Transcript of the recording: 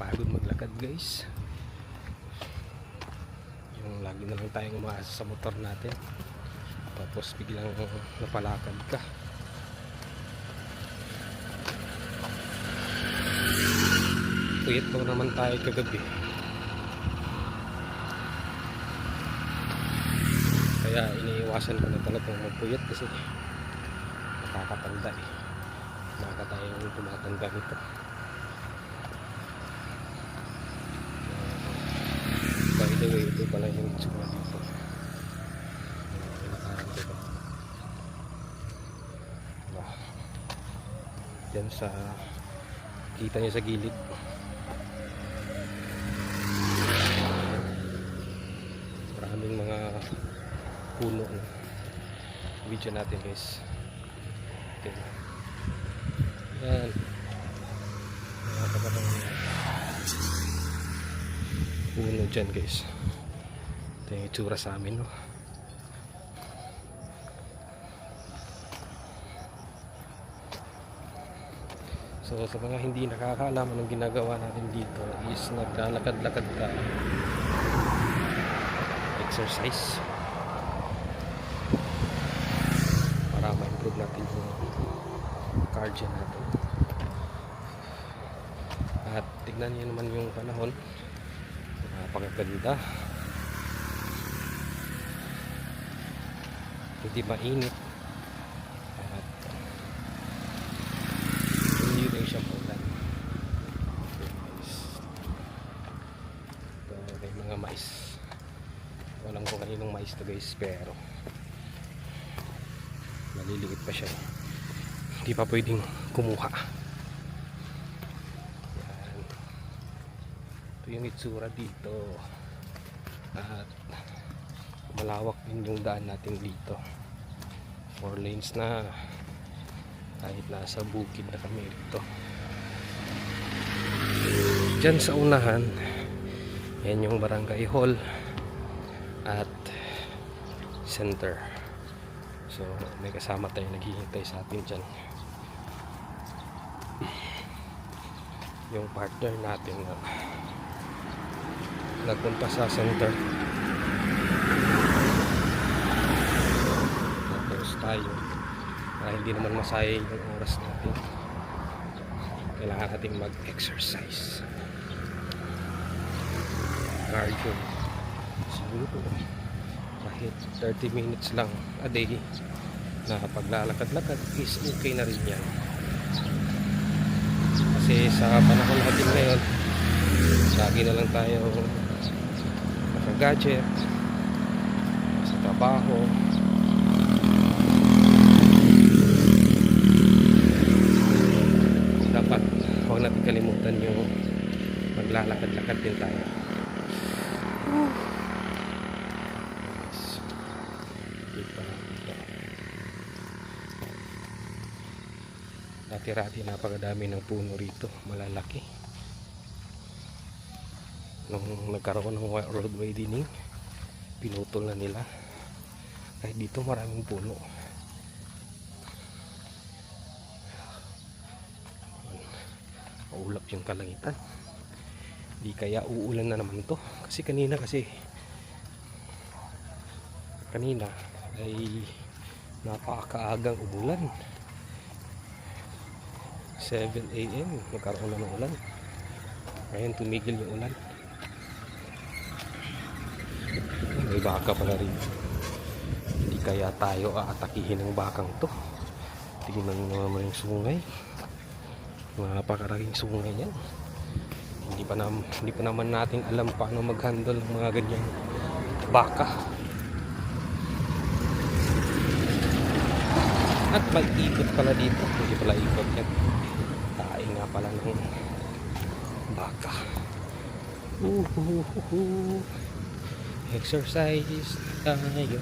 nakakapagod maglakad guys. Yung lagi na lang tayong umaasa sa motor natin, tapos biglang napalakad ka. Puyat ko naman tayo kagabi, kaya iniiwasan ko na talagang magpuyat kasi nakakatanda eh. Baka tayong tumatanda nito. By the way, ito pala yung itsura dito. Pinakaran ko ba? Diyan sa kita niya sa gilid. Maraming mga puno. Video natin guys. Okay. Yan. Puno dyan guys. Ito yung itsura sa amin, no? So sa mga hindi nakakaalam anong ginagawa natin dito is naglalakad-lakad ka, exercise para ma-improve natin yung cardio natin. At tignan niyo naman yung panahon, napakaganda, hindi mainit at hindi rin siya paulan. Ito may mga mais, walang kung kaninong mais to guys, pero maliliit pa siya, hindi pa pwedeng kumuha. Yan. Ito yung itsura dito, at malawak din yung daan natin dito, 4 lanes na, kahit nasa bukid na kami rito. Dyan sa unahan, yan yung barangay hall at center. So may kasama tayo naghihintay sa atin dyan, yung partner natin na nagpunta sa center. Tapos tayo, hindi naman masayang yung oras natin, kailangan natin mag-exercise, cardio. Siguro kahit 30 minutes lang a day na paglalakad-lakad is okay na rin yan. Kasi sa panahon natin ngayon, lagi na lang tayo naka-gadget sa trabaho. Dapat huwag natin kalimutan yung maglalakad-lakad din tayo. Dati-rati napakadami ng puno rito, malalaki. Nung nagkaroon ng road widening, pinutol na nila. Kahit dito maraming puno. Maulap yung kalangitan. Di kaya uulan na naman to. Kasi kanina ay napakaagang umulan. 7 AM nagkaroon na ng ulan. Ngayon tumigil yung ulan. May baka pala rin. Hindi kaya tayo aatakihin ng bakang to. Tingnan nyo naman yung sungay. Napakaraking sungay yan. Hindi pa naman natin alam paano mag-handle ng mga ganyan baka. At mag-ikot pala dito. Hindi pala ikot yan. Tae nga pala ng baka. Exercise tayo.